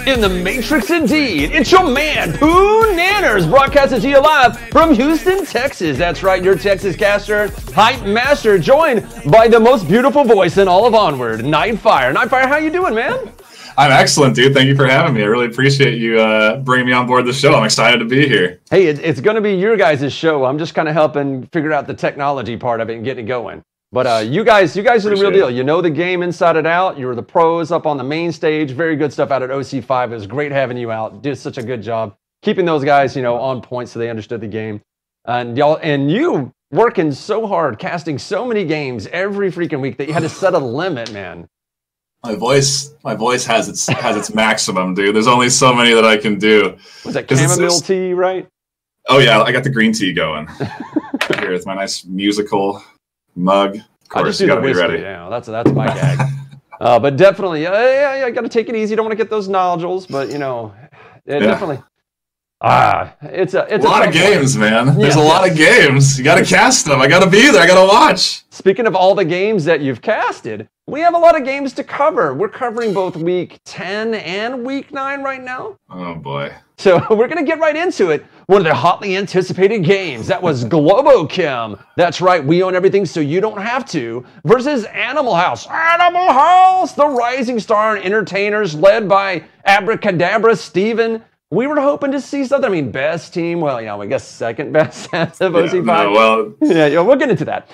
In the Matrix indeed. It's your man, Pooh Nanners, broadcasting to you live from Houston, Texas. That's right, your Texas caster, hype master, joined by the most beautiful voice in all of Onward, Nightfire. Nightfire, how you doing, man? I'm excellent, dude. Thank you for having me. I really appreciate you bringing me on board the show. I'm excited to be here. Hey, it's going to be your guys' show. I'm just kind of helping figure out the technology part of it and getting it going. But you guys are the real deal. You know the game inside and out. You're the pros up on the main stage. Very good stuff out at OC5. It was great having you out. Did such a good job keeping those guys, on point so they understood the game. And you working so hard, casting so many games every freaking week that you had to set a limit, man. My voice has its maximum, dude. There's only so many that I can do. Was that chamomile tea, right? Oh yeah, I got the green tea going. Here, it's my nice musical mug. Of course, you gotta be ready. Yeah, that's my gag. But definitely, I got to take it easy. Don't want to get those nodules, but definitely. It's a lot of games, man. There's a lot of games. You got to cast them. I got to be there. I got to watch. Speaking of all the games that you've casted, we have a lot of games to cover. We're covering both Week 10 and Week 9 right now. Oh, boy. So we're going to get right into it. One of the hotly anticipated games. That was Globochem. That's right. We own everything so you don't have to. Versus Animal House. Animal House! The rising star and entertainers led by Abracadabra Steven. We were hoping to see something. I mean, best team. Well, I guess second best as of OC5. We'll get into that.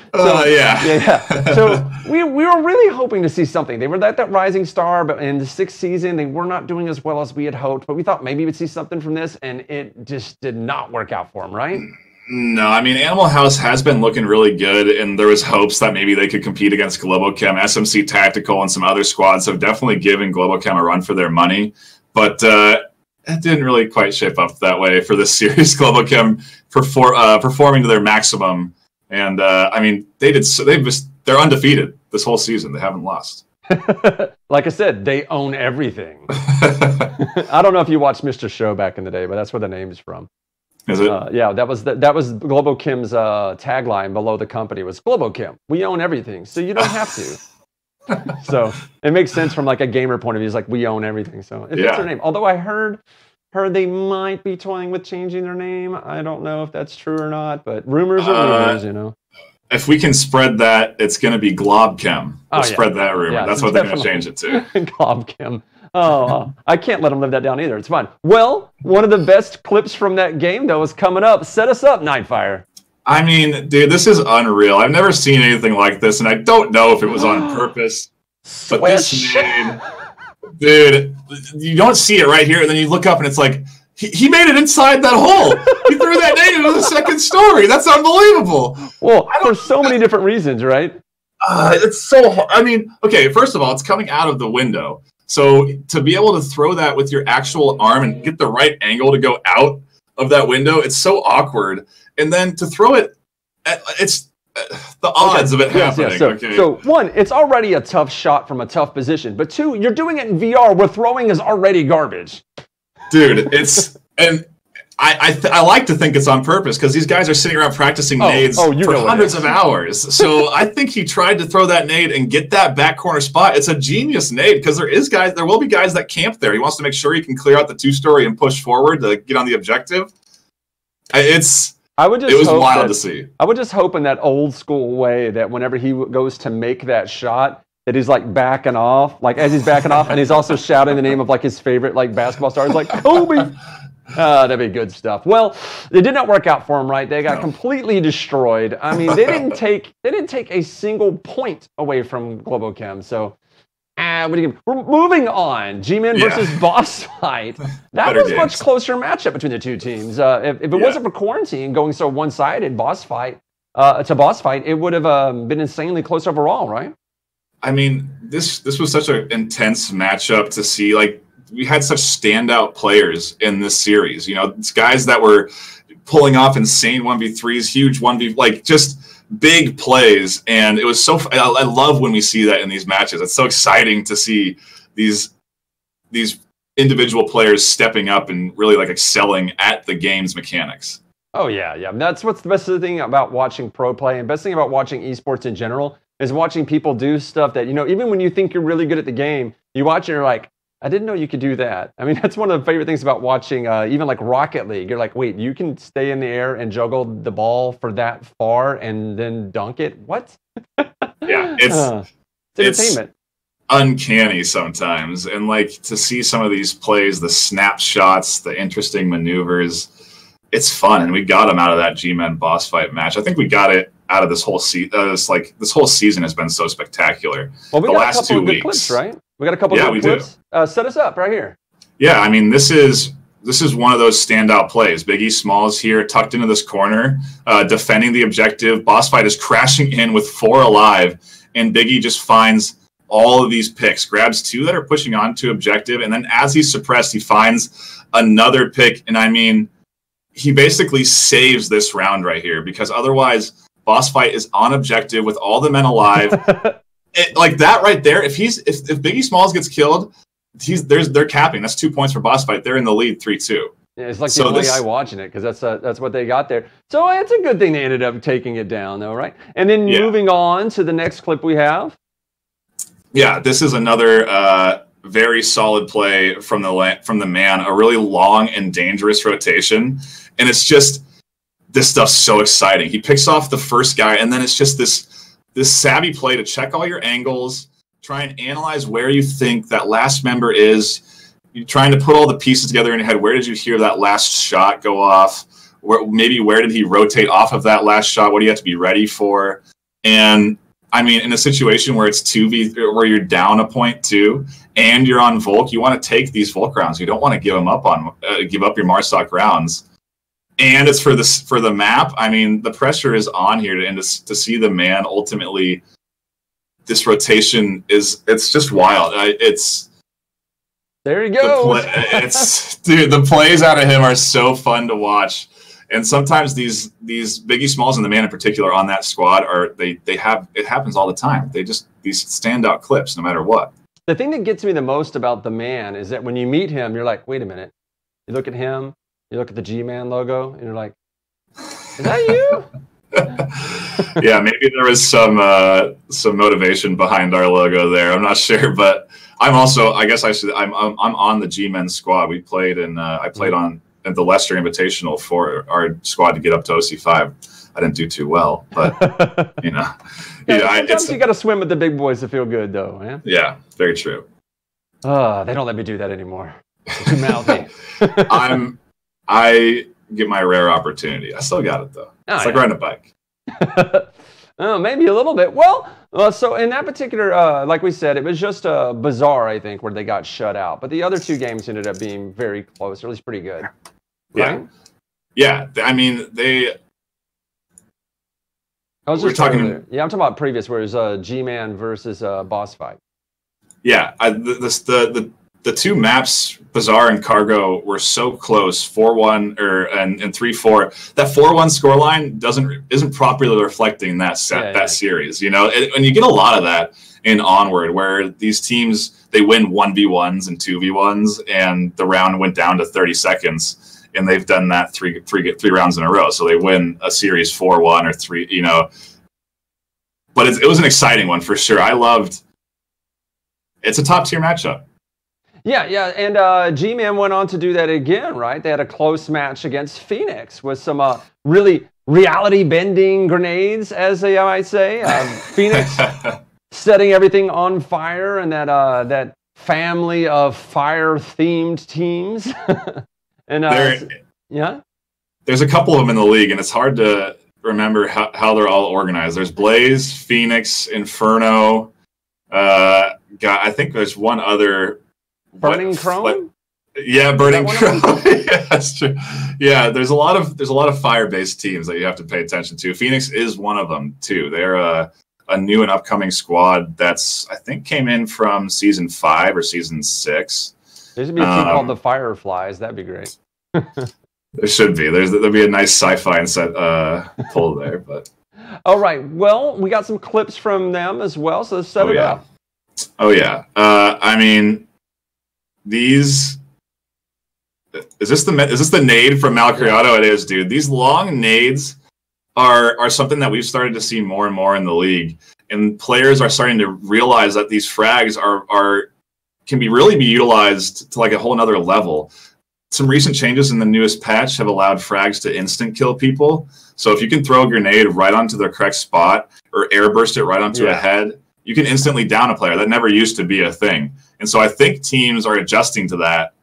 So we were really hoping to see something. They were that rising star, but in the 6th season, they were not doing as well as we had hoped. But we thought maybe we'd see something from this, and it just did not work out for them, right? No, I mean, Animal House has been looking really good, and there was hopes that maybe they could compete against Globochem. SMC Tactical and some other squads have definitely given Globochem a run for their money. But it didn't really quite shape up that way for this series. Globochem performing to their maximum, and I mean, they're undefeated this whole season. They haven't lost. Like I said, they own everything. I don't know if you watched Mr. Show back in the day, but that's where the name is from. Is it? Yeah, that was Globochem's tagline below the company was Globochem. We own everything, so you don't have to. So it makes sense from like a gamer point of view. It's like we own everything. So if it's their name. Although I heard they might be toying with changing their name. I don't know if that's true or not, but rumors are rumors, If we can spread that, it's going to be Globchem. We'll spread that rumor. Yeah, that's what they're going to change it to. Globchem. Oh, I can't let them live that down either. It's fine. Well, one of the best clips from that game, though, is coming up. Set us up, Nightfire. I mean, dude, this is unreal. I've never seen anything like this, and I don't know if it was on purpose. But this nade, dude, you don't see it right here, and then you look up, and it's like, he made it inside that hole. He threw that nade into the second story. That's unbelievable. Well, for so many different reasons, right? It's so hard. I mean, okay, first of all, it's coming out of the window. So to be able to throw that with your actual arm and get the right angle to go out of that window, it's so awkward. And then to throw it, it's the odds of it happening. Yes. So one, it's already a tough shot from a tough position. But two, you're doing it in VR where throwing is already garbage. Dude, I like to think it's on purpose because these guys are sitting around practicing nades for hundreds of hours. So I think he tried to throw that nade and get that back corner spot. It's a genius nade because there will be guys that camp there. He wants to make sure he can clear out the 2-story and push forward to get on the objective. It was wild to see. I would just hope in that old school way that whenever he goes to make that shot, that he's like backing off, like as he's backing off, and he's also shouting the name of like his favorite like basketball stars, like Kobe. That'd be good stuff. Well, it did not work out for him, right? They got completely destroyed. I mean, they didn't take a single point away from Globochem. So, we're moving on. G-Man versus Boss Fight. That was a much closer matchup between the two teams. If it wasn't for quarantine going so one-sided, Boss Fight, it would have been insanely close overall, right? I mean, this was such an intense matchup to see. Like, we had such standout players in this series. It's guys that were pulling off insane 1v3s, huge 1v, like just big plays. And it was I love when we see that in these matches. It's so exciting to see these individual players stepping up and really like excelling at the game's mechanics. Oh yeah. That's what's the best thing about watching pro play, and best thing about watching esports in general is watching people do stuff that, even when you think you're really good at the game, you watch and you're like, I didn't know you could do that. I mean, that's one of the favorite things about watching even like Rocket League. You're like, wait, you can stay in the air and juggle the ball for that far and then dunk it? What? Yeah, it's entertainment. Uncanny sometimes. And like to see some of these plays, the snapshots, the interesting maneuvers, it's fun. And we got them out of that G-Men boss fight match. I think we got it out of this whole season. This whole season has been so spectacular. Well, we the got last a couple 2 of good weeks. clips, right? We got a couple of good clips. Set us up right here. Yeah, I mean, this is one of those standout plays. Biggie Smalls here, tucked into this corner, defending the objective. Boss fight is crashing in with 4 alive, and Biggie just finds all of these picks, grabs 2 that are pushing onto objective, and then as he's suppressed, he finds another pick. And I mean, he basically saves this round right here, because otherwise boss fight is on objective with all the men alive. Like that right there, if Biggie Smalls gets killed, they're capping. That's 2 points for boss fight. They're in the lead 3-2. Yeah, it's like the only guy watching it, because that's what they got there. So it's a good thing they ended up taking it down, though, right? And then moving on to the next clip we have. Yeah, this is another very solid play from the man. A really long and dangerous rotation, and it's just this stuff's so exciting. He picks off the first guy, and then it's just this savvy play to check all your angles, try and analyze where you think that last member is. You're trying to put all the pieces together in your head. Where did you hear that last shot go off? Where did he rotate off of that last shot? What do you have to be ready for? And I mean, in a situation where it's 2v, where you're down a point too, and you're on Volk, you want to take these Volk rounds. You don't want to give up your Marsoc rounds. And it's for the map. I mean, the pressure is on here, to see the man ultimately. This rotation it's just wild. There you go. The plays out of him are so fun to watch. And sometimes these Biggie Smalls and the man in particular on that squad it happens all the time. These standout clips no matter what. The thing that gets me the most about the man is that when you meet him, you're like, wait a minute. You look at him, you look at the G-Man logo, and you're like, is that you? Yeah, maybe there was some motivation behind our logo there. I'm not sure, but I'm also, I guess I'm on the G-Men squad. We played I played on at the Leicester Invitational for our squad to get up to OC5. I didn't do too well, but sometimes you got to swim with the big boys to feel good, though. Man. Yeah, very true. They don't let me do that anymore. Too mouthy. I get my rare opportunity. I still got it though. It's like riding a bike. Oh, maybe a little bit. Well, so in that particular, like we said, it was just bizarre, I think, where they got shut out. But the other 2 games ended up being very close, or at least pretty good. Right? Yeah. I mean, I'm talking about previous, where it was G-Man versus boss fight. Yeah, the 2 maps, Bazaar and Cargo, were so close, 4-1 and 3-4. That 4-1 scoreline isn't properly reflecting that series. You know, and you get a lot of that in Onward, where these teams, they win 1v1s and 2v1s, and the round went down to 30 seconds, and they've done that three rounds in a row. So they win a series 4-1 or 3. You know, but it was an exciting one for sure. It's a top tier matchup. Yeah, and G-Man went on to do that again, right? They had a close match against Phoenix with some really reality-bending grenades, as they might say. Phoenix setting everything on fire, and that family of fire-themed teams. And there's a couple of them in the league, and it's hard to remember how they're all organized. There's Blaze, Phoenix, Inferno. I think there's one other. Burning Chrome? Yeah, Burning Chrome. Yeah, that's true. Yeah, there's a lot of fire-based teams that you have to pay attention to. Phoenix is one of them too. They're a new and upcoming squad that's, I think, came in from season 5 or season 6. There should be a team called the Fireflies. That'd be great. There should be. There'll be a nice sci-fi and set pull there, but. All right. Well, we got some clips from them as well, so let's set it up. Oh yeah. I mean. Is this the nade from Malcriado? It is, dude. These long nades are something that we've started to see more and more in the league, and players are starting to realize that these frags are can really be utilized to like a whole nother level. Some recent changes in the newest patch have allowed frags to instant kill people. So if you can throw a grenade right onto the correct spot or airburst it right onto a head, you can instantly down a player. That never used to be a thing. And so I think teams are adjusting to that.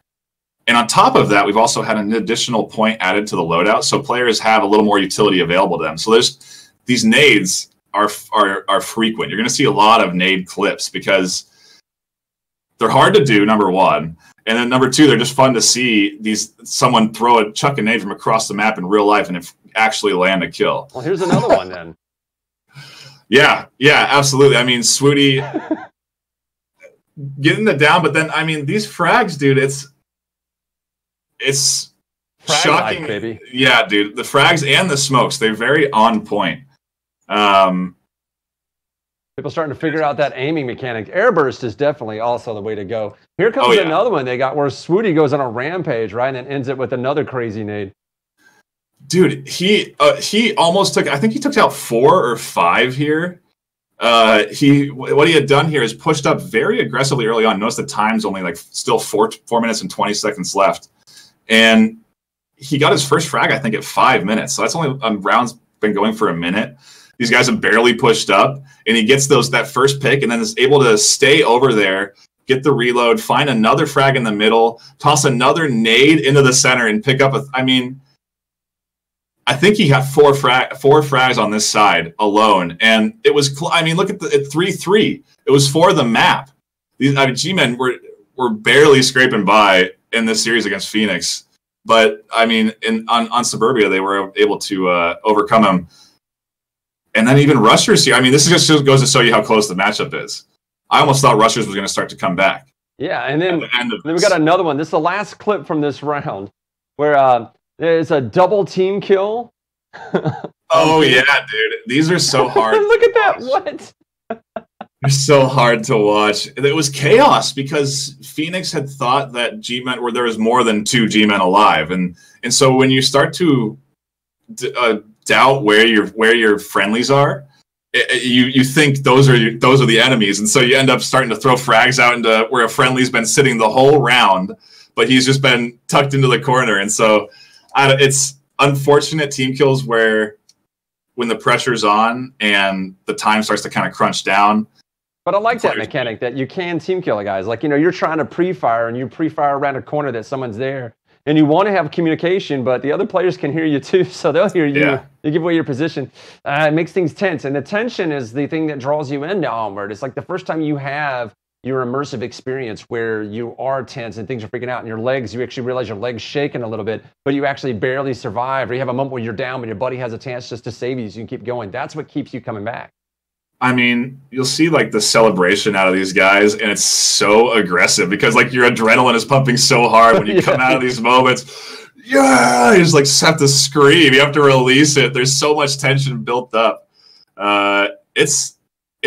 And on top of that, we've also had an additional point added to the loadout, so players have a little more utility available to them. So there's these nades are frequent. You're going to see a lot of nade clips because they're hard to do, number one. And then number two, they're just fun to see someone chuck a nade from across the map in real life and actually land a kill. Well, here's another one then. Yeah, absolutely. I mean, Swooty getting the down, but then, I mean, these frags, dude, it's Frag shocking. life, baby. Yeah, dude, the frags and the smokes, they're very on point. People starting to figure out that aiming mechanic. Airburst is definitely also the way to go. Here comes another one they got where Swooty goes on a rampage, right, and ends it with another crazy nade. Dude, he almost took. I think he took out 4 or 5 here. What he had done here is pushed up very aggressively early on. Notice the time's only like still 4 minutes and 20 seconds left, and he got his first frag I think at 5 minutes. So that's only round's been going for a minute. These guys have barely pushed up, and he gets that first pick, and then is able to stay over there, get the reload, find another frag in the middle, toss another nade into the center, and pick up I think he got 4 frags on this side alone, and it was. I mean, look at the 3-3. It was for the map. G-Men were barely scraping by in this series against Phoenix, but I mean, on Suburbia they were able to overcome him. And then even Rushers here. I mean, this just goes to show you how close the matchup is. I almost thought Rushers was going to start to come back. Yeah, and then we got another one. This is the last clip from this round where there's a double team kill. Oh, yeah, dude. These are so hard. Look at that. What? They're so hard to watch. It was chaos because Phoenix had thought that G-Men, where there was more than 2 G-Men alive. And so when you start to doubt where your friendlies are, you think those are the enemies, and so you end up starting to throw frags out into where a friendly's been sitting the whole round, but he's just been tucked into the corner. And so it's unfortunate team kills where when the pressure's on and the time starts to kind of crunch down. But I like that mechanic that you can team kill a guys. Like, you're trying to pre-fire and you pre-fire around a corner that someone's there. And you want to have communication, but the other players can hear you too, so they'll hear you. Yeah. You give away your position. It makes things tense. And the tension is the thing that draws you into Onward. It's like the first time you have your immersive experience where you are tense and things are freaking out, and you actually realize your legs shaking a little bit, but you actually barely survive, or you have a moment where you're down, but your buddy has a chance just to save you so you can keep going. That's what keeps you coming back. I mean, you'll see like the celebration out of these guys, and it's so aggressive because like your adrenaline is pumping so hard when you come out of these moments. Yeah, you just like have to scream. You have to release it. There's so much tension built up. It's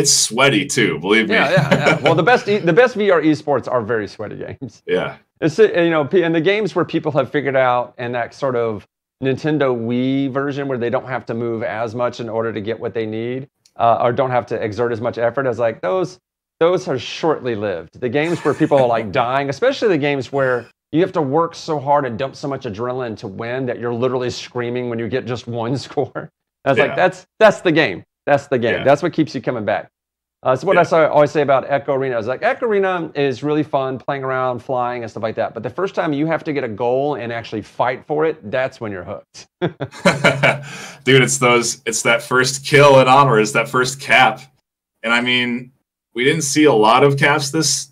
sweaty too, believe me. Yeah. Well, the best VR esports are very sweaty games. Yeah. It's and the games where people have figured out, and that sort of Nintendo Wii version where they don't have to move as much in order to get what they need. Or don't have to exert as much effort. As like those are shortly lived. The games where people are like dying, especially the games where you have to work so hard and dump so much adrenaline to win that you're literally screaming when you get just one score. Like that's the game. That's the game. Yeah. That's what keeps you coming back. That's what I always say about Echo Arena. I was like, Echo Arena is really fun, playing around, flying, and stuff like that. But the first time you have to get a goal and actually fight for it, that's when you're hooked. Dude, it's that first kill at Onward, it's that first cap. And I mean, we didn't see a lot of caps this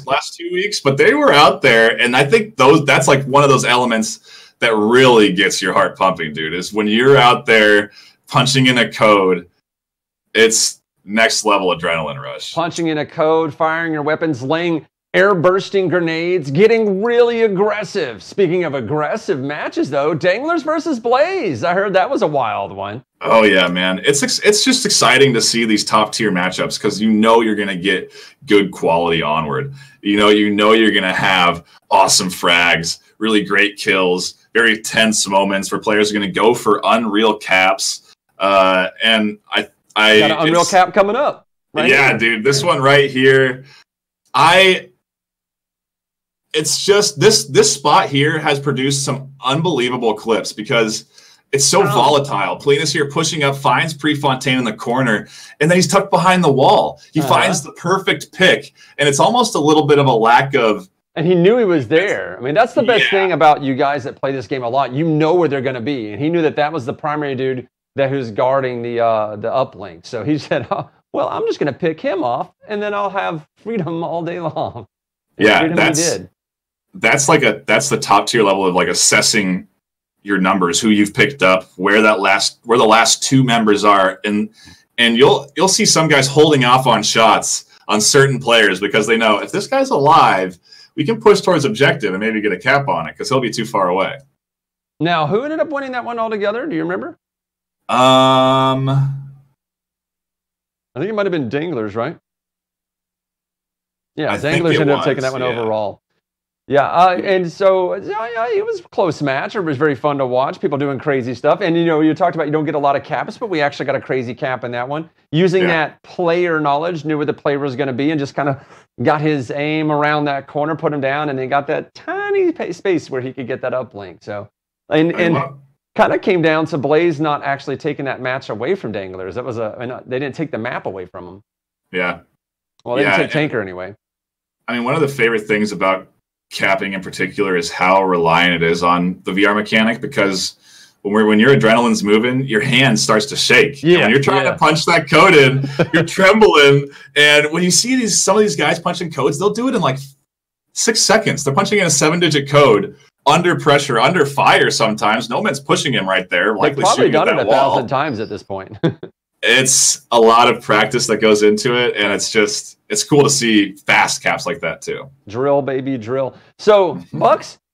last 2 weeks, but they were out there. And I think that's like one of those elements that really gets your heart pumping, dude, is when you're out there punching in a code, it's next level adrenaline rush. Punching in a code, firing your weapons, laying air bursting grenades, getting really aggressive. Speaking of aggressive matches, though, Danglers versus Blaze. I heard that was a wild one. Oh yeah, man. It's just exciting to see these top tier matchups because you're gonna get good quality Onward. You know you're gonna have awesome frags, really great kills, very tense moments where players are gonna go for unreal caps. And I got an Unreal Cap coming up. Right here. Dude, this one right here. it's just this spot here has produced some unbelievable clips because it's so volatile. Polinas here pushing up, finds Prefontaine in the corner, and then he's tucked behind the wall. He finds the perfect pick, and it's almost a little bit of a lack of. And he knew he was there. I mean, that's the best thing about you guys that play this game a lot. You know where they're going to be, and he knew that was the primary dude that was guarding the uplink. So he said, "Oh, well, I'm just going to pick him off, and then I'll have freedom all day long." And that's the top tier level of like assessing your numbers, who you've picked up, where the last two members are, and you'll see some guys holding off on shots on certain players because they know if this guy's alive, we can push towards objective and maybe get a cap on it because he'll be too far away. Now, who ended up winning that one altogether? Do you remember? I think it might have been Danglers, right? Yeah, Danglers ended up taking that one overall. Yeah, and so it was a close match. It was very fun to watch. People doing crazy stuff. And, you talked about you don't get a lot of caps, but we actually got a crazy cap in that one. Using that player knowledge, knew where the player was going to be and just kind of got his aim around that corner, put him down, and then got that tiny space where he could get that uplink. So, and kind of came down to Blaze not actually taking that match away from Danglers. That was they didn't take the map away from him. Yeah. Well, they didn't take Tanker anyway. I mean, one of the favorite things about capping in particular is how reliant it is on the VR mechanic because when your adrenaline's moving, your hand starts to shake. Yeah, when you're trying to punch that code in, you're trembling. And when you see some of these guys punching codes, they'll do it in like 6 seconds. They're punching in a 7-digit code under pressure, under fire sometimes. No man's pushing him right there. They've probably done it 1,000 times at this point. It's a lot of practice that goes into it, and it's cool to see fast caps like that too. Drill, baby, drill. So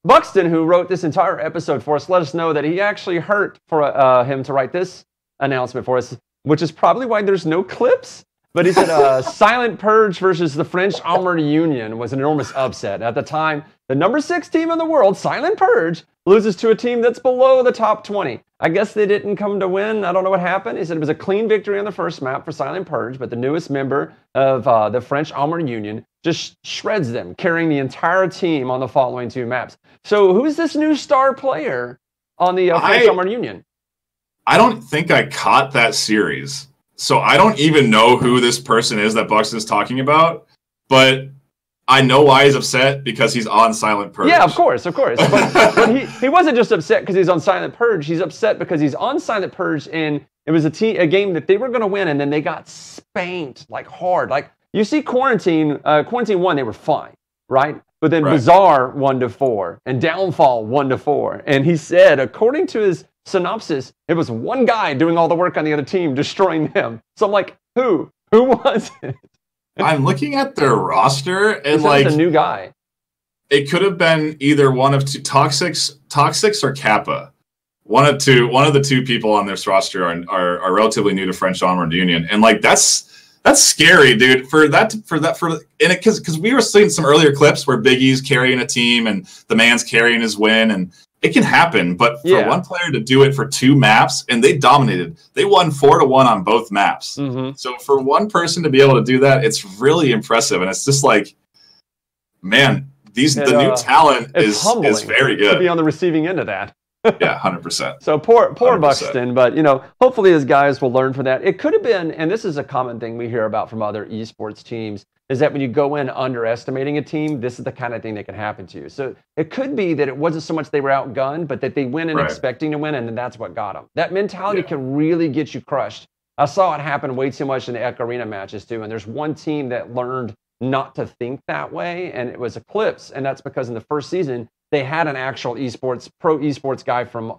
Buxton, who wrote this entire episode for us, let us know that he actually hurt for him to write this announcement for us, which is probably why there's no clips. But he said Silent Purge versus the French Armored Union was an enormous upset. At the time, the number 6 team in the world, Silent Purge, loses to a team that's below the top 20. I guess they didn't come to win. I don't know what happened. He said it was a clean victory on the first map for Silent Purge, but the newest member of the French Armored Union just shreds them, carrying the entire team on the following 2 maps. So who's this new star player on the French Armored Union? I don't think I caught that series. So I don't even know who this person is that Buxton's talking about, but I know why he's upset because he's on Silent Purge. Yeah, of course. But he wasn't just upset because he's on Silent Purge. He's upset because he's on Silent Purge, and it was a game that they were going to win, and then they got spanked like hard. Like you see, Quarantine 1, they were fine, right? But then Bizarre 1-4 and Downfall 1-4, and he said, according to his synopsis, it was one guy doing all the work on the other team, destroying them. So I'm like, who was it? I'm looking at their roster, and a new guy. It could have been either one of two, Toxics or Kappa. One of the two people on this roster are relatively new to French Armored Union, and that's scary, dude. Because we were seeing some earlier clips where Big E's carrying a team and the man's carrying his win, and it can happen. But for one player to do it for 2 maps, and they dominated, they won 4-1 on both maps. Mm-hmm. So for one person to be able to do that, it's really impressive, and it's just like, man, the new talent is very good. To be on the receiving end of that. Yeah, 100%. So poor 100%. Buxton, but hopefully his guys will learn from that. It could have been, and this is a common thing we hear about from other esports teams, is that when you go in underestimating a team, this is the kind of thing that can happen to you. So it could be that it wasn't so much they were outgunned, but that they went in expecting to win, and then that's what got them. That mentality can really get you crushed. I saw it happen way too much in the Eck Arena matches too, and there's one team that learned not to think that way, and it was Eclipse, and that's because in the first season, they had an actual pro esports guy from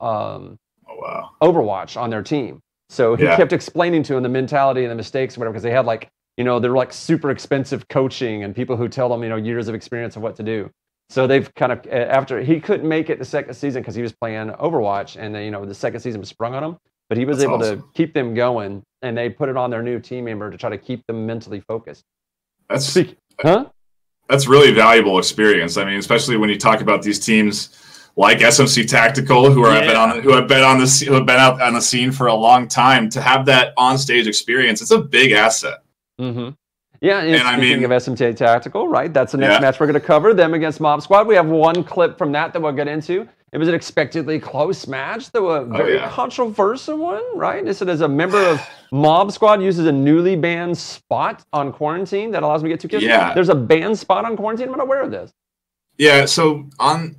Overwatch on their team. So he kept explaining to him the mentality and the mistakes or whatever, because they had they're like super expensive coaching and people who tell them, years of experience of what to do. So they've kind of, after he couldn't make it the second season because he was playing Overwatch, and then, the second season was sprung on him, but he was able to keep them going, and they put it on their new team member to try to keep them mentally focused. That's really valuable experience. I mean, especially when you talk about these teams like SMC Tactical, who have been out on the scene for a long time, to have that on-stage experience. It's a big asset. Mm-hmm. Yeah, and speaking of SMT Tactical, right? That's the next match we're going to cover, them against Mob Squad. We have one clip from that we'll get into. It was an expectedly close match, though a very controversial one, right? It said as a member of Mob Squad uses a newly banned spot on Quarantine that allows me to get 2 kills. Yeah. There's a banned spot on Quarantine. I'm not aware of this. Yeah, so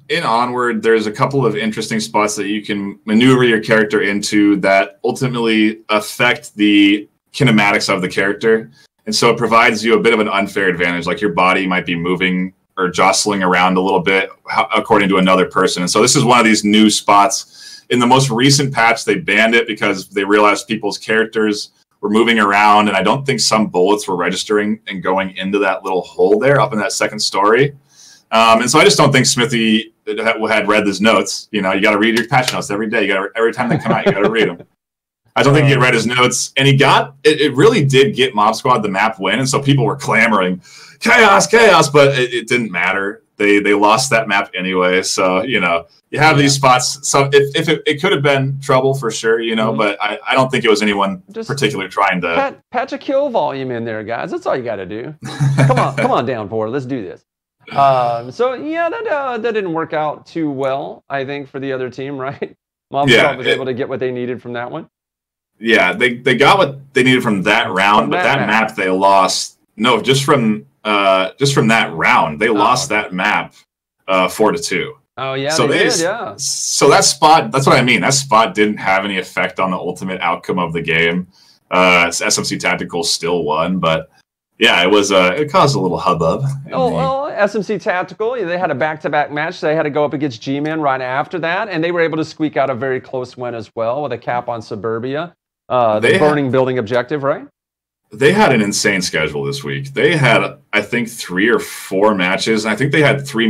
in Onward, there's a couple of interesting spots that you can maneuver your character into that ultimately affect the kinematics of the character. And so it provides you a bit of an unfair advantage, like your body might be moving or jostling around a little bit according to another person. And so this is one of these new spots. In the most recent patch, they banned it because they realized people's characters were moving around, and I don't think some bullets were registering and going into that little hole there up in that second story. And so I just don't think Smithy had read his notes. You know, you got to read your patch notes every day. Every time they come out, you got to read them. I don't think he had read his notes, and it really did get Mob Squad the map win, and so people were clamoring, chaos, but it didn't matter. They lost that map anyway, so, you know, you have these spots. So if it could have been trouble for sure, you know, but I don't think it was anyone just particularly trying to... Patch a kill volume in there, guys. That's all you got to do. Come on down, Porter. Let's do this. So, yeah, that didn't work out too well, I think, for the other team, right? Mob Squad was able to get what they needed from that one. Yeah, they got what they needed from that round, but that map they lost. No, just from that round, they lost that map 4-2. Oh yeah, so they did, yeah. So that spot, that's what I mean. That spot didn't have any effect on the ultimate outcome of the game. SMC Tactical still won, but yeah, it caused a little hubbub. Well, SMC Tactical, they had a back-to-back match. So they had to go up against G-Men right after that, and they were able to squeak out a very close win as well with a cap on Suburbia. The burning building objective, right? They had an insane schedule this week. They had, I think, 3 or 4 matches. I think they had 2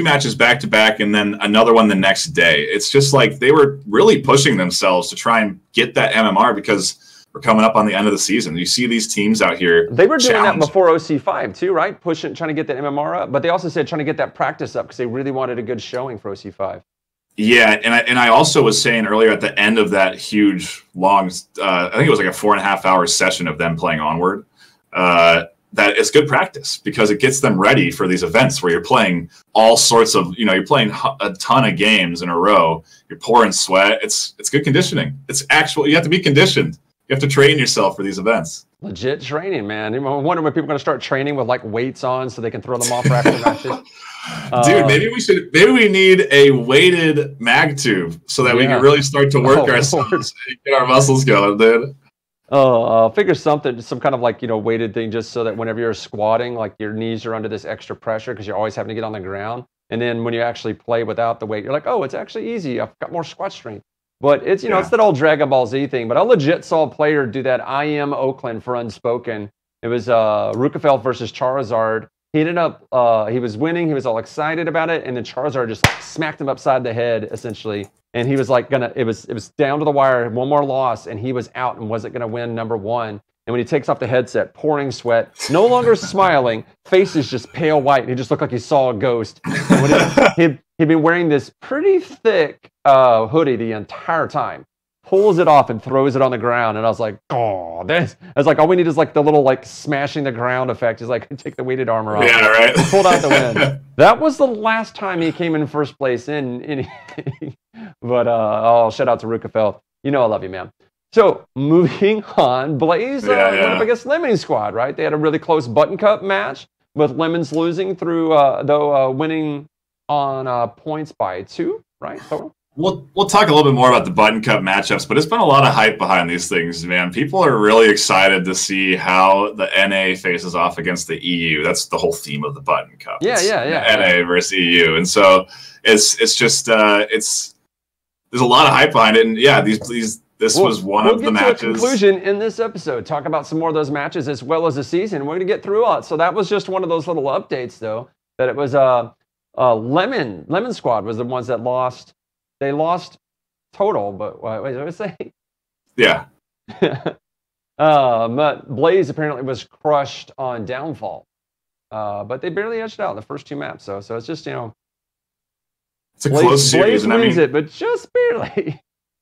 matches back-to-back and then another one the next day. It's just like they were really pushing themselves to try and get that MMR because we're coming up on the end of the season. You see these teams out here. They were doing that before OC5 too, right? Trying to get that MMR up. But they also said trying to get that practice up because they really wanted a good showing for OC5. Yeah, and I also was saying earlier at the end of that huge, long, I think it was like a 4.5-hour session of them playing Onward, that it's good practice because it gets them ready for these events where you're playing all sorts of, you're playing a ton of games in a row. You're pouring sweat. It's good conditioning. You have to be conditioned. You have to train yourself for these events. Legit training, man. I wonder when people are going to start training with like weights on so they can throw them off for after matches. Dude, maybe we need a weighted mag tube so that we can really start to work ourselves and get our muscles going, dude. Figure some kind of like, weighted thing just so that whenever you're squatting, like your knees are under this extra pressure because you're always having to get on the ground. And then when you actually play without the weight, you're like, oh, it's actually easy. I've got more squat strength. But it's, it's that old Dragon Ball Z thing. But I legit saw a player do that I Am Oakland for Unspoken. It was Rukafeld versus Charizard. He ended up, he was winning. He was all excited about it. And then Charizard just smacked him upside the head, essentially. And he was like it was down to the wire, one more loss, and he was out and wasn't going to win number 1. And when he takes off the headset, pouring sweat, no longer smiling, face is just pale white. And he just looked like he saw a ghost. And he'd been wearing this pretty thick hoodie the entire time. Pulls it off and throws it on the ground. And I was like, oh, I was like, all we need is like the little like smashing the ground effect. He's like, take the weighted armor off. Yeah, right. He pulled out the win. That was the last time he came in first place in anything. But shout out to Rukafeld. I love you, man. So moving on, Blaze went up against Lemon Squad, right? They had a really close Button Cup match with Lemons losing through though winning on points by 2, right? Total. We'll talk a little bit more about the Button Cup matchups, but it's been a lot of hype behind these things, man. People are really excited to see how the NA faces off against the EU. That's the whole theme of the Button Cup. Yeah. NA versus EU, and so it's just there's a lot of hype behind it, and this was one of the matches. We'll get to a conclusion in this episode. Talk about some more of those matches as well as the season. We're going to get through all. So that was just one of those little updates, though. That it was Lemon Squad was the ones that lost. They lost total, but wait, what did I say? Yeah. But Blaze apparently was crushed on Downfall. But they barely edged out the first 2 maps, so it's just, it's a close series. Blaze wins it, but just barely.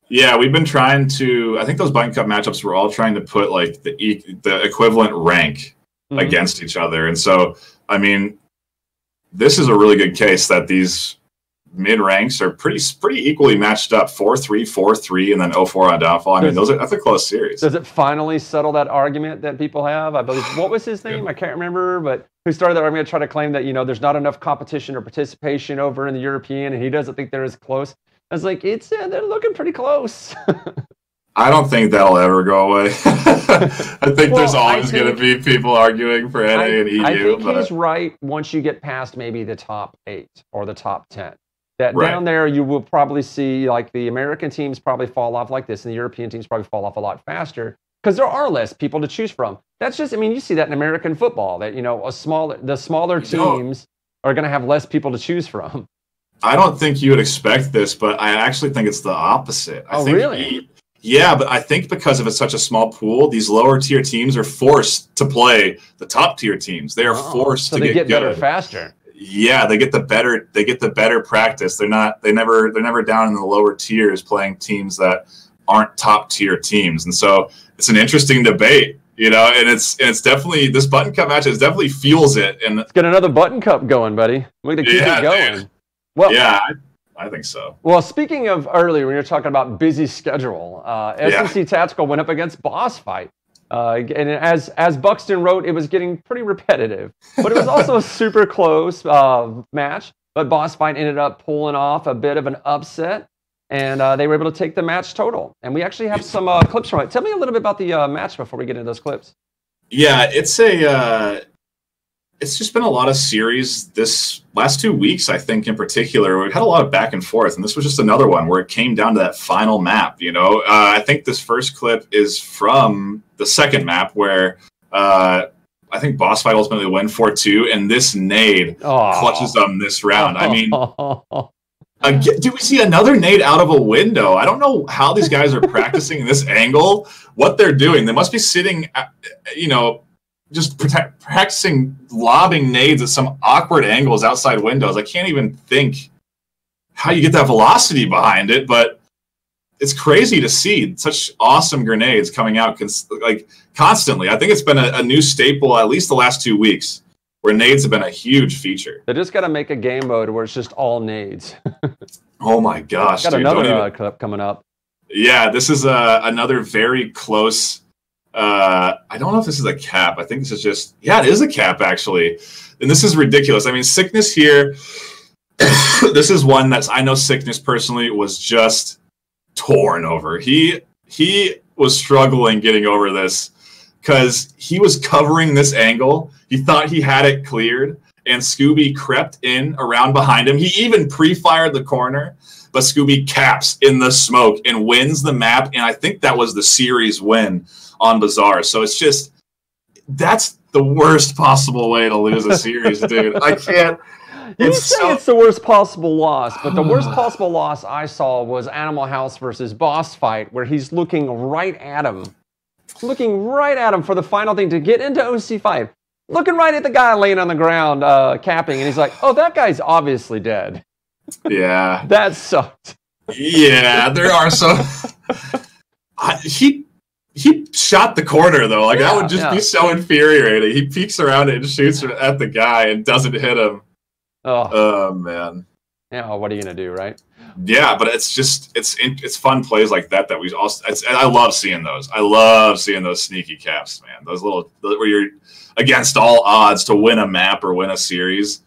Yeah, we've been trying to. I think those Button Cup matchups were all trying to put like the equivalent rank against each other, and so I mean, this is a really good case that these mid ranks are pretty equally matched up. 4-3, 4-3, and then 0-4 on downfall. I mean, that's a close series. Does it finally settle that argument that people have? I believe what was his name? I can't remember, but who started that argument to try to claim that there's not enough competition or participation over in the European, and he doesn't think they're as close. I was like, they're looking pretty close. I don't think that'll ever go away. I think there's always going to be people arguing for NA and EU. I think he's right once you get past maybe the top 8 or the top 10. That down there you will probably see like the American teams probably fall off like this, and the European teams probably fall off a lot faster because there are less people to choose from. That's just, I mean, you see that in American football that the smaller teams are going to have less people to choose from. I don't think you would expect this, but I actually think it's the opposite. I think really? Yeah, but I think because of it's such a small pool, these lower tier teams are forced to play the top tier teams. They are forced to get better faster. Yeah, they get the better practice. They're never down in the lower tiers playing teams that aren't top tier teams. And so it's an interesting debate, and it's definitely, this Button Cup match definitely fuels it. And let's get another Button Cup going, buddy. We're gonna keep it going. Dude. Well, yeah, I think so. Well, speaking of earlier, when you're talking about busy schedule, SMC Tactical went up against Boss Fight. And as Buxton wrote, it was getting pretty repetitive. But it was also a super close match. But Boss Fight ended up pulling off a bit of an upset. And they were able to take the match total. And we actually have some clips from it. Tell me a little bit about the match before we get into those clips. Yeah, it's just been a lot of series this last 2 weeks, I think, in particular. We've had a lot of back and forth, and this was just another one where it came down to that final map, I think this first clip is from the second map where I think Boss Fight ultimately win 4-2, and this nade clutches them this round. I mean, do we see another nade out of a window? I don't know how these guys are practicing this angle, what they're doing. They must be sitting, just practicing lobbing nades at some awkward angles outside windows. I can't even think how you get that velocity behind it, but it's crazy to see such awesome grenades coming out constantly. I think it's been a new staple at least the last 2 weeks where nades have been a huge feature. They just got to make a game mode where it's just all nades. Oh my gosh. Got another clip coming up. Yeah, this is another very close. I don't know if this is a cap. I think this is just, it is a cap actually. And this is ridiculous. I mean, Sickness here, this is one that's, I know Sickness personally was just torn over. He was struggling getting over this because he was covering this angle. He thought he had it cleared, and Scooby crept in around behind him. He even pre-fired the corner, but Scooby caps in the smoke and wins the map. And I think that was the series win on Bazaar. So it's just, that's the worst possible way to lose a series, dude. I can't. It's the worst possible loss, but the worst possible loss I saw was Animal House versus Boss Fight, where he's looking right at him for the final thing to get into OC5, looking right at the guy laying on the ground, capping, and he's like, oh, that guy's obviously dead. Yeah. That sucked. Yeah, there are some. He shot the corner, though. That would just be so infuriating. He peeks around it and shoots at the guy and doesn't hit him. Oh man. Yeah, what are you gonna do, right? Yeah, but it's just it's fun plays like that we also. I love seeing those. I love seeing those sneaky caps, man. Those where you're against all odds to win a map or win a series.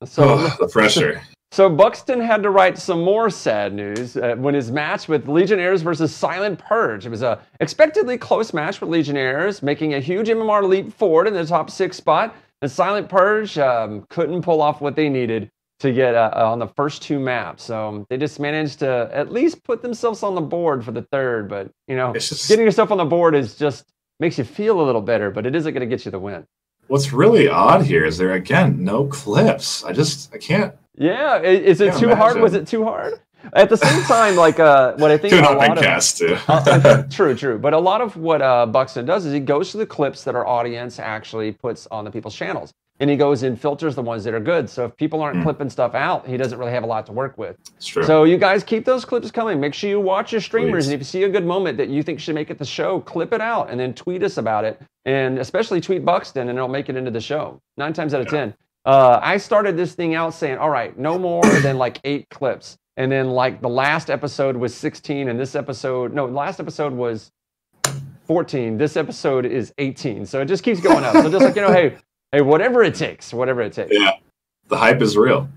So the pressure. So Buxton had to write some more sad news when his match with Legionnaires versus Silent Purge. It was a expectedly close match with Legionnaires, making a huge MMR leap forward in the top 6 spot. And Silent Purge couldn't pull off what they needed to get on the first 2 maps. So they just managed to at least put themselves on the board for the third. But, getting yourself on the board makes you feel a little better, but it isn't going to get you the win. What's really odd here is there, again, no clips. I can't. Yeah, is it too hard? Was it too hard? At the same time, what I think a lot of cast too. True. But a lot of what Buxton does is he goes to the clips that our audience actually puts on the people's channels. and he goes and filters the ones that are good. So if people aren't clipping stuff out, he doesn't really have a lot to work with. It's true. So you guys keep those clips coming. Make sure you watch your streamers. Please. And if you see a good moment that you think should make it the show, clip it out and then tweet us about it. And especially tweet Buxton, and it'll make it into the show 9 times out of 10. I started this thing out saying, all right, no more than like 8 clips. And then like the last episode was 16, and this episode, no, last episode was 14. This episode is 18. So it just keeps going up. So just like, hey, whatever it takes, whatever it takes. Yeah, the hype is real.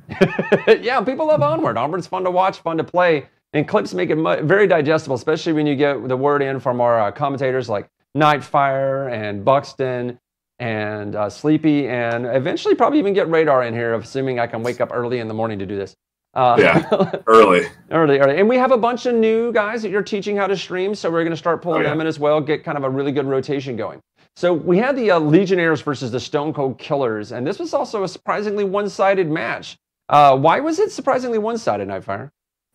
Yeah, people love Onward. Onward's fun to watch, fun to play, and clips make it very digestible, especially when you get the word in from our commentators like Nightfire and Buxton and Sleepy, and eventually probably even get Radar in here, assuming I can wake up early in the morning to do this. Early. And we have a bunch of new guys that you're teaching how to stream, so we're going to start pulling them in as well, get kind of a really good rotation going. So we had the Legionnaires versus the Stone Cold Killers, and this was also a surprisingly one-sided match. Why was it surprisingly one-sided, Nightfire?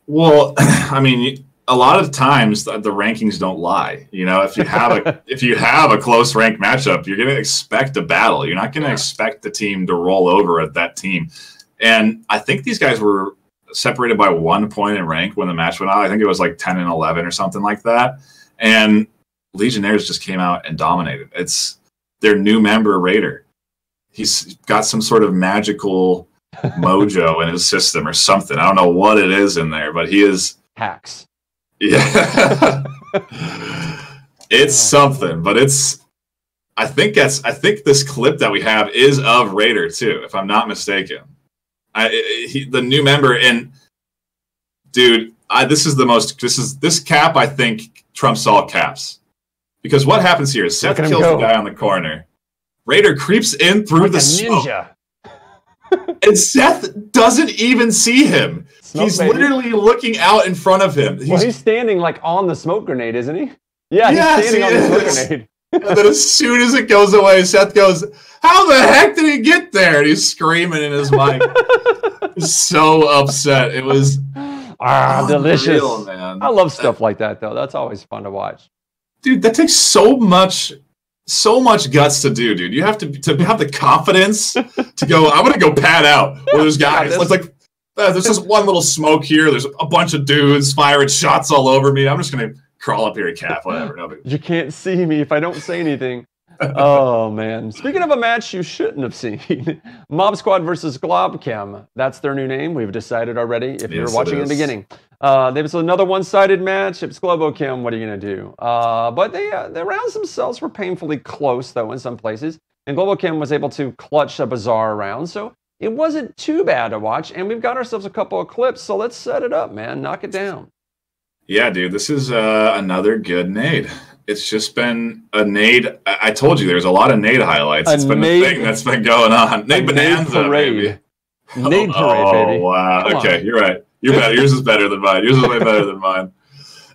Well, I mean, a lot of times the rankings don't lie. If you have a close ranked matchup, you're going to expect a battle. You're not going to expect the team to roll over at that team. And I think these guys were separated by 1 point in rank when the match went out. I think it was like 10 and 11 or something like that. And Legionnaires just came out and dominated. It's their new member, Raider. He's got some sort of magical mojo in his system or something. I don't know what it is in there, but he is... Hacks. Yeah. It's something, but it's... I think this clip that we have is of Raider, too, if I'm not mistaken. The new member, and dude, this cap, I think, trumps all caps. Because what happens here is Seth kills the guy on the corner. Raider creeps in through like the smoke. Ninja. And Seth doesn't even see him. He's literally looking out in front of him. He's standing like on the smoke grenade, isn't he? Yeah, he's standing on the smoke grenade. And then as soon as it goes away, Seth goes, "How the heck did he get there?" And he's screaming in his mic. He's so upset. It was delicious. Man. I love stuff like that, though. That's always fun to watch. Dude, that takes so much guts to do, dude. You have to have the confidence to go, I'm going to go pad out where there's guys. There's just one little smoke here. There's a bunch of dudes firing shots all over me. I'm just going to crawl up here and cap, whatever. No, you can't see me if I don't say anything. Oh, man. Speaking of a match you shouldn't have seen, Mob Squad versus Globchem. That's their new name. We've decided already if you're watching in the beginning. There was another one-sided match. It's Globochem. What are you going to do? But the rounds themselves were painfully close, though, in some places. And Globochem was able to clutch a bizarre round. So it wasn't too bad to watch. And we've got ourselves a couple of clips. So let's set it up, man. Knock it down. Yeah, dude. This is another good nade. It's just been a nade. I told you there's a lot of nade highlights. It's been a thing that's been going on. Nade Bonanza, baby. Nade parade, baby. Oh, wow. Okay, you're right. You're better. Yours is better than mine. Yours is way better than mine.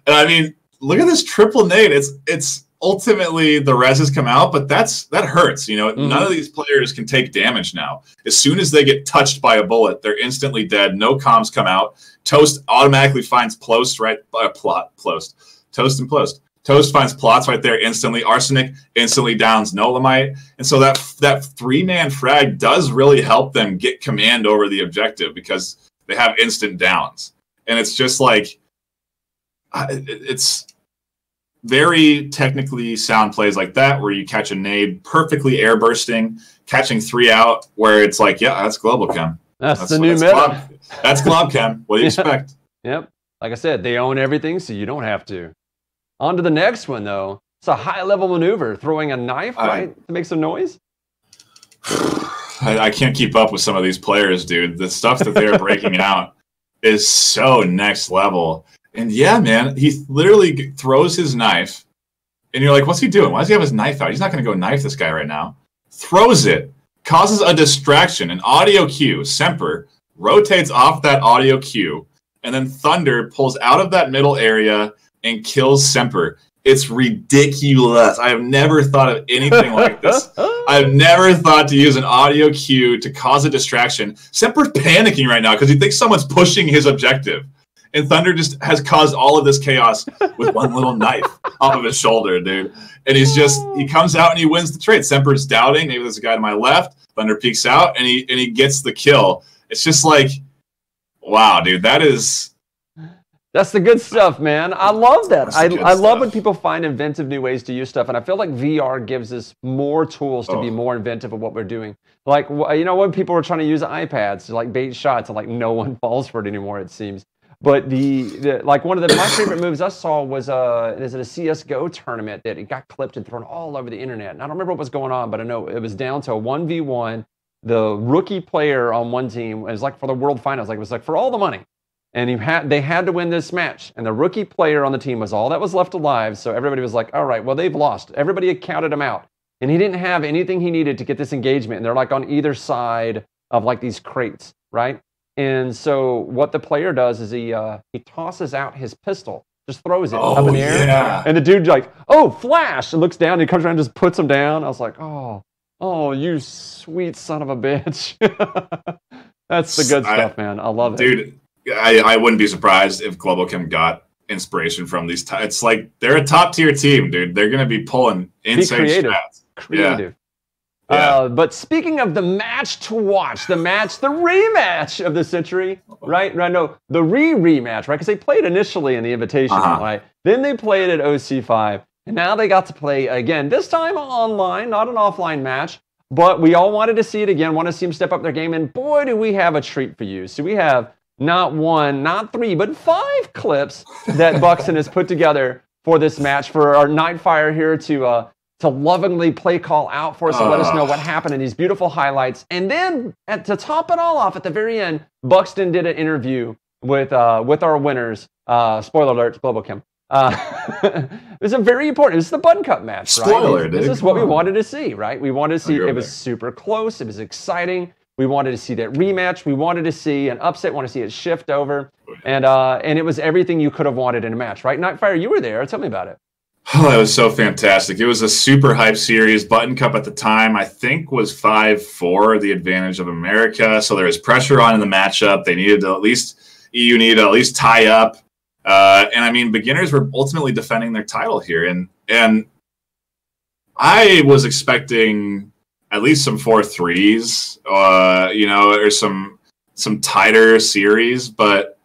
And I mean, look at this triple nade. It's ultimately the res has come out, but that hurts. None of these players can take damage now. As soon as they get touched by a bullet, they're instantly dead. No comms come out. Toast automatically finds Plost Toast and Plost. Toast finds plots right there instantly. Arsenic instantly downs Nolamite. And so that 3-man frag does really help them get command over the objective because they have instant downs. And it's just like, it's very technically sound plays like that where you catch a nade perfectly air bursting, catching 3 out where it's like, yeah, that's Globochem. That's the new meta. That's Globchem. What do you expect? Yep. Like I said, they own everything, so you don't have to. On to the next one, though. It's a high-level maneuver, throwing a knife, right, to make some noise? I can't keep up with some of these players, dude. The stuff that they're breaking out is so next level. And yeah, man, he literally throws his knife, and you're like, what's he doing? Why does he have his knife out? He's not going to go knife this guy right now. Throws it, causes a distraction, an audio cue. Semper rotates off that audio cue, and then Thunder pulls out of that middle area and kills Semper. It's ridiculous. I have never thought of anything like this. I've never thought to use an audio cue to cause a distraction. Semper's panicking right now because he thinks someone's pushing his objective. And Thunder just has caused all of this chaos with one little knife off of his shoulder, dude. And he comes out and he wins the trade. Semper's doubting. Maybe there's a guy to my left. Thunder peeks out and he gets the kill. It's just like, wow, dude, that's the good stuff, man. I love that. I love stuff. when people find inventive new ways to use stuff, and I feel like VR gives us more tools to be more inventive of what we're doing. Like, when people were trying to use iPads to like bait shots, and like no one falls for it anymore, it seems. But like one of my favorite moves I saw was is it a CS:GO tournament that it got clipped and thrown all over the internet. And I don't remember what was going on, but I know it was down to a 1v1. The rookie player on one team was like for the World Finals, like it was like for all the money. And they had to win this match. And the rookie player on the team was all that was left alive. So everybody was like, all right, well, they've lost. Everybody had counted him out. And he didn't have anything he needed to get this engagement. And they're like on either side of like these crates, right? And so what the player does is he tosses out his pistol, just throws it up in the air. Yeah. And the dude like, oh, flash, and looks down and he comes around and just puts him down. I was like, oh, you sweet son of a bitch. That's the good stuff, man. I love it. Dude. I wouldn't be surprised if Global Chem got inspiration from these. It's like they're a top tier team, dude. They're going to be pulling insane strats. Creative. Yeah. But speaking of the match to watch, the rematch of the century, right? No, the rematch, right? Because they played initially in the Invitation, right? Then they played at OC5, and now they got to play again. This time online, not an offline match. But we all wanted to see it again. Want to see them step up their game, and boy, do we have a treat for you. So we have not one, not three, but 5 clips that Buxton has put together for this match for our Nightfire here to lovingly play call out for us and let us know what happened in these beautiful highlights. And then to top it all off at the very end, Buxton did an interview with our winners. Spoiler alert, Global Chem. It was a very important. This is the Button Cup match, right? Spoiler, This is what we wanted to see, right? We wanted to see. It was super close. It was exciting. We wanted to see that rematch. We wanted to see an upset. Want to see it shift over, and it was everything you could have wanted in a match, right? Nightfire, you were there. Tell me about it. Oh, it was so fantastic. It was a super hype series. Button Cup at the time, I think, was 5-4, the advantage of America. So there was pressure on in the matchup. They needed to EU needed to at least tie up. And I mean, beginners were ultimately defending their title here, and I was expecting at least some 4-3s, or some tighter series, but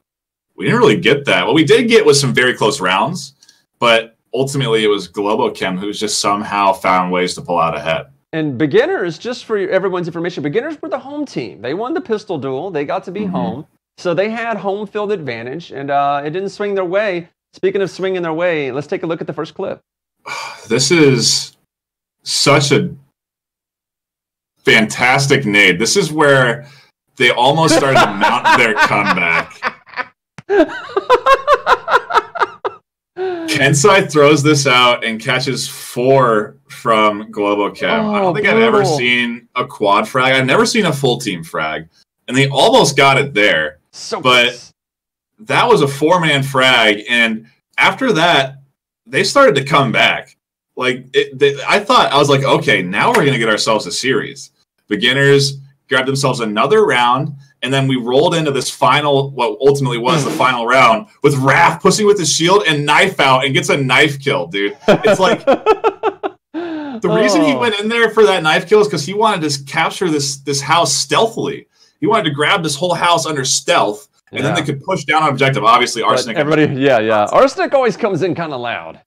we didn't really get that. What we did get was some very close rounds, but ultimately it was Global Chem who's just somehow found ways to pull out ahead. And beginners, just for everyone's information, beginners were the home team. They won the pistol duel. They got to be home. So they had home field advantage, and it didn't swing their way. Speaking of swinging their way, let's take a look at the first clip. This is such a fantastic nade. This is where they almost started to mount their comeback. Kensai throws this out and catches 4 from Global Chem. I don't think I've ever seen a quad frag. I've never seen a full team frag. And they almost got it there. But that was a 4-man frag. And after that, they started to come back. I was like, okay, now we're going to get ourselves a series. Beginners grabbed themselves another round, and then we rolled into this final, what ultimately was the final round, with Raph pushing with his shield and knife out and gets a knife kill, dude. It's like, the reason he went in there for that knife kill is because he wanted to capture this house stealthily. He wanted to grab this whole house under stealth, and then they could push down on objective. Obviously, Arsenic. Arsenic always comes in kind of loud.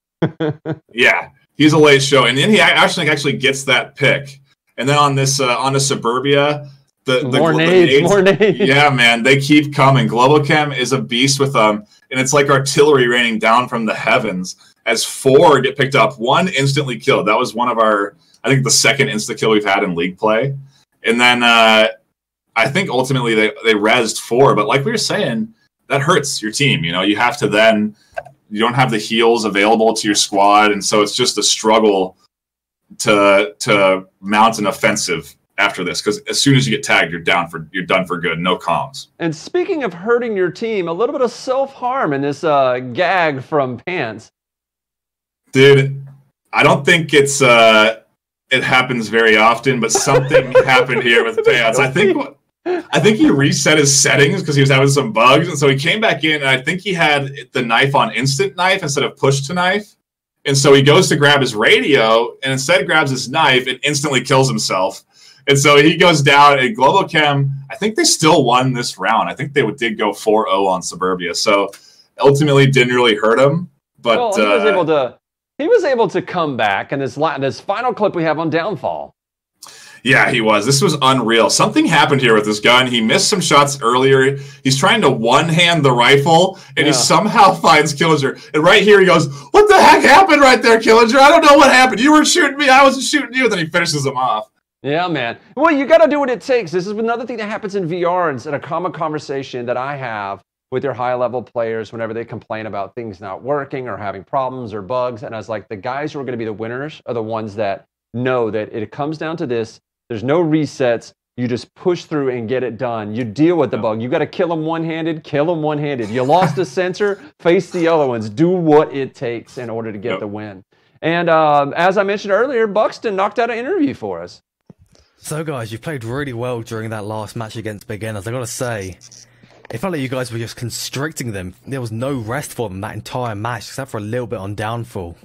Yeah, he's a late show, and then Arsenic actually gets that pick. And then on this on the Suburbia, more nades. Yeah, man, they keep coming. Global Chem is a beast with them, and it's like artillery raining down from the heavens as 4 get picked up. 1 instantly killed. That was one of our, I think, the second insta kill we've had in league play. And then I think ultimately they rezzed 4, but like we were saying, that hurts your team. You have to then, you don't have the heals available to your squad, and so it's just a struggle to mount an offensive after this, because as soon as you get tagged, you're done for good. No comms. And speaking of hurting your team, a little bit of self-harm in this gag from Pants. Dude, I don't think it happens very often, but something happened here with Pants. I think I think he reset his settings because he was having some bugs, and so he came back in, and I think he had the knife on instant knife instead of push to knife. And so he goes to grab his radio, and instead grabs his knife and instantly kills himself. And so he goes down, and Global Chem, I think they still won this round. I think they did go 4-0 on Suburbia. So ultimately didn't really hurt him. But well, he was able to come back in this final clip we have on Downfall. Yeah, he was. This was unreal. Something happened here with this gun. He missed some shots earlier. He's trying to one-hand the rifle, and he somehow finds Killinger. And right here he goes, what the heck happened right there, Killinger? I don't know what happened. You were shooting me. I wasn't shooting you. And then he finishes him off. Yeah, man. Well, you got to do what it takes. This is another thing that happens in VR, and it's a common conversation that I have with your high-level players whenever they complain about things not working or having problems or bugs. And I was like, the guys who are going to be the winners are the ones that know that it comes down to this. There's no resets. You just push through and get it done. You deal with the bug. You got to kill them one-handed, kill them one-handed. You lost a sensor, face the other ones. Do what it takes in order to get the win. And as I mentioned earlier, Buxton knocked out an interview for us. So, guys, you played really well during that last match against Beginners. I got to say, it felt like you guys were just constricting them. There was no rest for them that entire match, except for a little bit on Downfall.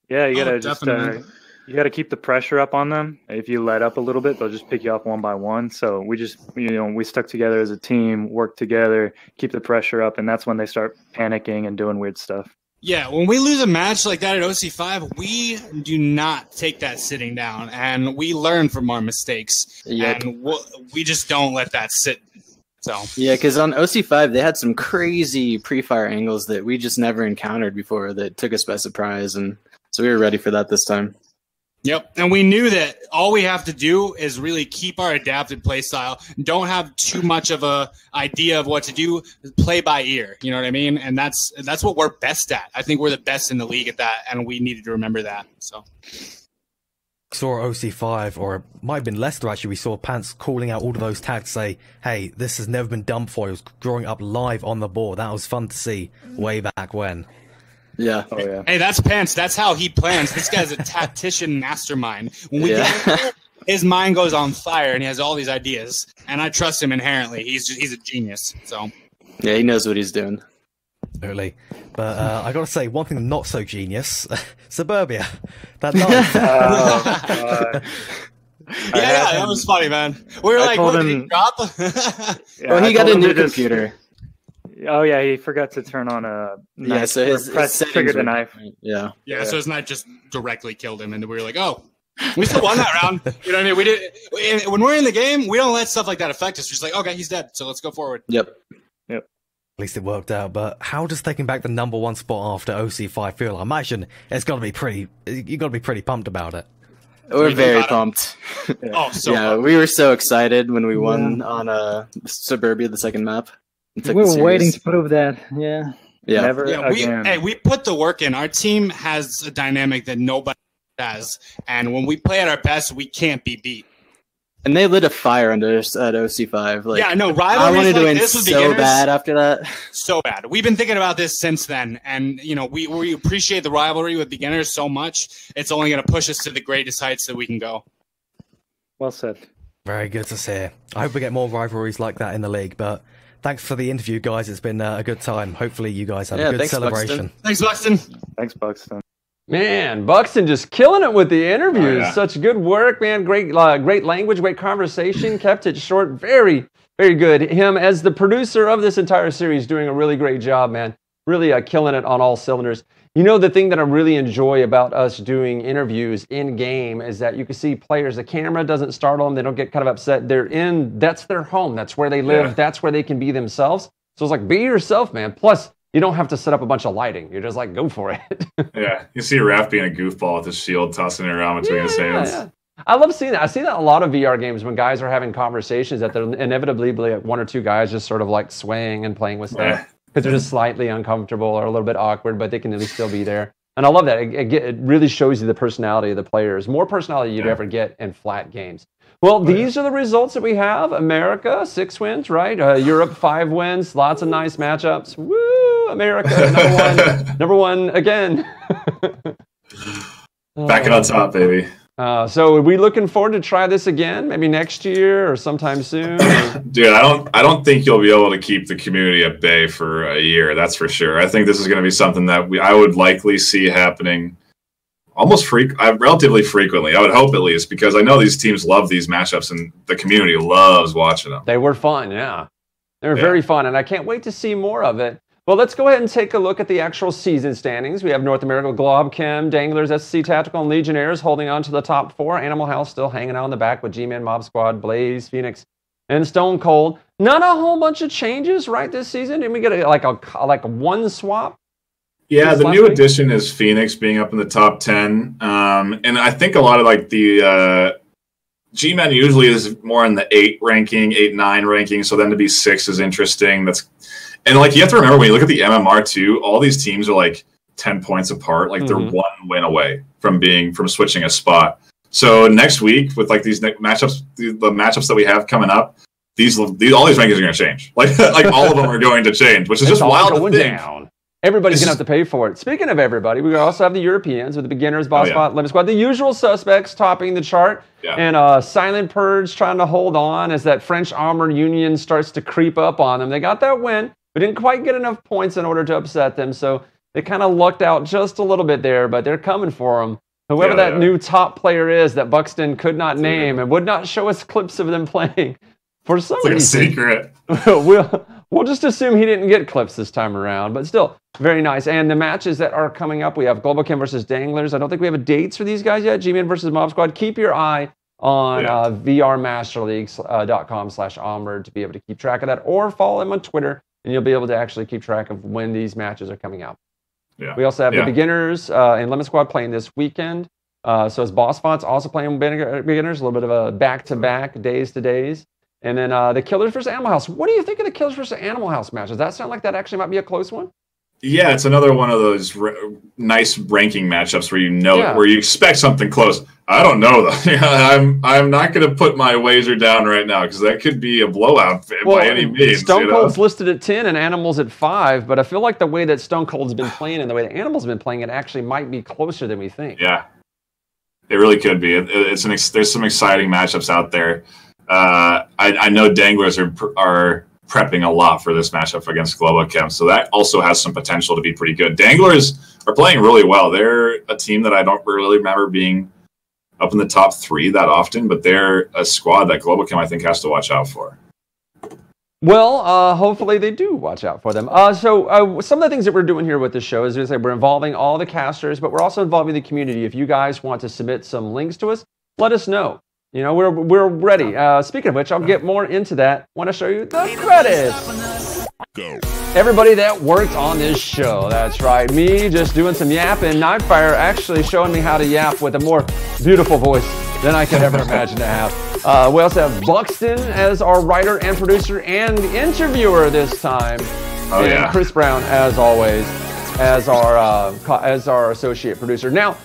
Yeah, you gotta you gotta keep the pressure up on them. If you let up a little bit, they'll just pick you off one by one. So we just, we stuck together as a team, worked together, keep the pressure up, and that's when they start panicking and doing weird stuff. Yeah, when we lose a match like that at OC5, we do not take that sitting down, and we learn from our mistakes, and we just don't let that sit. So yeah, because on OC5 they had some crazy pre-fire angles that we just never encountered before that took us by surprise, and so we were ready for that this time. Yep, and we knew that all we have to do is really keep our adapted play style. Don't have too much of a idea of what to do. Play by ear, you know what I mean? And that's what we're best at. I think we're the best in the league at that, and we needed to remember that. So saw OC5, or it might have been Leicester actually, we saw Pants calling out all of those tags to say, hey, this has never been done before. It was drawing up live on the board. That was fun to see way back when. Yeah. Oh, yeah. Hey, that's Pants. That's how he plans. This guy's a tactician mastermind. When we get in there, his mind goes on fire, and he has all these ideas. And I trust him inherently. He's a genius. So yeah, he knows what he's doing. Totally. But I got to say, one thing not so genius, Suburbia. That yeah, that was funny, man. We were like, what, did he drop? Well, he got a new computer. Oh yeah, he forgot to turn on a knife. Yeah, so his triggered the knife. Yeah, so his knife just directly killed him, and we were like, oh, we still won that round. You know what I mean? We did. When we're in the game, we don't let stuff like that affect us. We're just like, okay, he's dead, so let's go forward. Yep. At least it worked out. But how does taking back the #1 spot after OC5 feel? I imagine it's got to be pretty. You got to be pretty pumped about it. We're very pumped. Oh, so pumped. We were so excited when we won on Suburbia, the second map. We were waiting to prove that. Yeah. Never again. We put the work in. Our team has a dynamic that nobody has, and when we play at our best, we can't be beat. And they lit a fire under us at OC5. Like, yeah, no, I wanted to win so bad after that. So bad. We've been thinking about this since then, and we appreciate the rivalry with beginners so much. It's only going to push us to the greatest heights that we can go. Well said. Very good to see. I hope we get more rivalries like that in the league, but thanks for the interview, guys. It's been a good time. Hopefully you guys have a good celebration. Thanks, Buxton. Thanks, Buxton. Man, Buxton just killing it with the interviews. Oh, yeah. Such good work, man. Great language, great conversation. Kept it short. Very, very good. Him, as the producer of this entire series, doing a really great job, man. Really killing it on all cylinders. You know, the thing that I really enjoy about us doing interviews in-game is that you can see players, the camera doesn't startle them. They don't get kind of upset. That's their home. That's where they live. Yeah. That's where they can be themselves. So it's like, be yourself, man. Plus, you don't have to set up a bunch of lighting. You're just like, go for it. Yeah, you see Raph being a goofball with his shield, tossing it around between his hands. Yeah. I love seeing that. I see that in a lot of VR games when guys are having conversations that they're inevitably like one or two guys just sort of like swaying and playing with stuff because they're just slightly uncomfortable or a little bit awkward, but they can at least still be there. And I love that. It really shows you the personality of the players. More personality you'd ever get in flat games. Well, these are the results that we have. America, 6 wins, right? Europe, 5 wins. Lots of nice matchups. Woo! America, number one again. Back it on top, baby. So are we looking forward to try this again? Maybe next year or sometime soon? Dude, I don't think you'll be able to keep the community at bay for a year. That's for sure. I think this is going to be something that I would likely see happening relatively frequently. I would hope at least, because I know these teams love these matchups and the community loves watching them. They were fun, yeah. They were very fun, and I can't wait to see more of it. Well, let's go ahead and take a look at the actual season standings. We have North America, Globchem, Danglers, SC Tactical, and Legionnaires holding on to the top 4. Animal House still hanging out in the back with G-Man, Mob Squad, Blaze, Phoenix, and Stone Cold. Not a whole bunch of changes, right, this season? Didn't we get like one swap? Yeah, the new addition is Phoenix being up in the top 10. And I think a lot of like the G-Men usually is more in the 8 ranking, 8-9 ranking. So then to be 6 is interesting. And like you have to remember when you look at the MMR too, all these teams are like 10 points apart. Like they're 1 win away from switching a spot. So next week with like these matchups, the matchups that we have coming up, all these rankings are going to change. Like all of them are going to change, which is just wild to think. Down. Everybody's going to have to pay for it. Speaking of everybody, we also have the Europeans with the Beginners, Boss Spot, Limit Squad, the usual suspects topping the chart. Yeah. And Silent Purge trying to hold on as that French Armored Union starts to creep up on them. They got that win, but didn't quite get enough points in order to upset them. So they kind of lucked out just a little bit there, but they're coming for them. Whoever that new top player is that Buxton could not name and would not show us clips of them playing for some reason. It's like a secret. We'll just assume he didn't get clips this time around, but still very nice. And the matches that are coming up, we have Global versus Danglers. I don't think we have dates for these guys yet. G-Man versus Mob Squad. Keep your eye on vrmasterleagues.com/onward to be able to keep track of that, or follow him on Twitter, and you'll be able to actually keep track of when these matches are coming out. Yeah. We also have the Beginners and Lemon Squad playing this weekend. So is Boss Fonts also playing Beginners, a little bit of a back-to-back, days-to-days. And then the Killers versus Animal House. What do you think of the Killers versus Animal House match? Does that sound like that actually might be a close one? Yeah, it's another one of those nice ranking matchups where where you expect something close. I don't know though. I'm not going to put my wager down right now because that could be a blowout by any means. Stone Cold's listed at 10 and Animal's at 5, but I feel like the way that Stone Cold's been playing and the way that Animal's been playing, it actually might be closer than we think. Yeah, it really could be. There's some exciting matchups out there. I know Danglers are prepping a lot for this matchup against Globochem, so that also has some potential to be pretty good. Danglers are playing really well. They're a team that I don't really remember being up in the top 3 that often, but they're a squad that Globochem I think has to watch out for. Well, hopefully they do watch out for them. So some of the things that we're doing here with this show is we're involving all the casters, but we're also involving the community. If you guys want to submit some links to us, let us know. You know, we're ready. Speaking of which, I'll get more into that when I show you the credits. Go. Everybody that worked on this show. That's right. Me just doing some yapping. Nightfire actually showing me how to yap with a more beautiful voice than I could ever imagine to have. We also have Buxton as our writer and producer and interviewer this time. Oh, and Chris Brown, as always, as our associate producer. Now,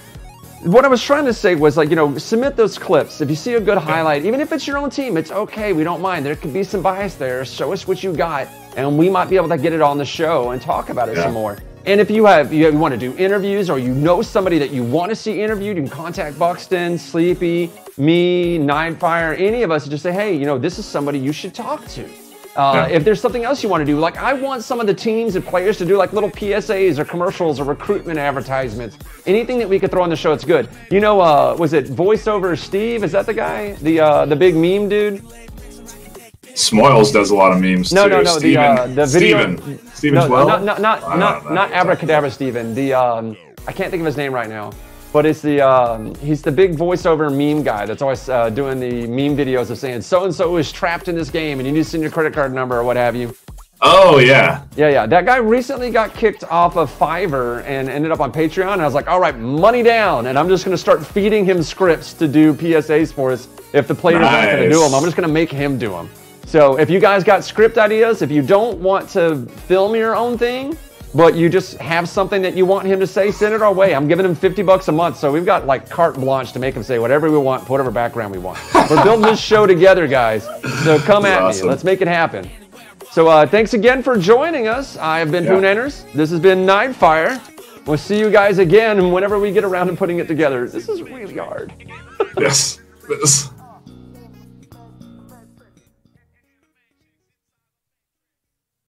what I was trying to say was, submit those clips. If you see a good highlight, even if it's your own team, it's okay. We don't mind. There could be some bias there. Show us what you got, and we might be able to get it on the show and talk about it some more. And if you want to do interviews, or you know somebody that you want to see interviewed, you can contact Buxton, Sleepy, me, Nightfire, any of us, and just say, hey, this is somebody you should talk to. If there's something else you want to do, like I want some of the teams and players to do like little PSAs or commercials or recruitment advertisements. Anything that we could throw on the show, it's good. Was it voiceover Steve? Is that the guy? The big meme dude? Smoils does a lot of memes too. No. The video. Steven Not Abracadabra Steven. I can't think of his name right now. But it's he's the big voiceover meme guy that's always doing the meme videos of saying so-and-so is trapped in this game and you need to send your credit card number or what have you. Oh, yeah. Yeah. That guy recently got kicked off of Fiverr and ended up on Patreon. And I was like, all right, money down. And I'm just going to start feeding him scripts to do PSAs for us. If the player's not going to do them, I'm just going to make him do them. So if you guys got script ideas, if you don't want to film your own thing, but you just have something that you want him to say, send it our way. I'm giving him $50 a month, so we've got like carte blanche to make him say whatever we want, whatever background we want. We're building this show together, guys. So come at me. Let's make it happen. So thanks again for joining us. I have been Poonanners. This has been Nightfire. We'll see you guys again whenever we get around to putting it together. This is really hard. Yes.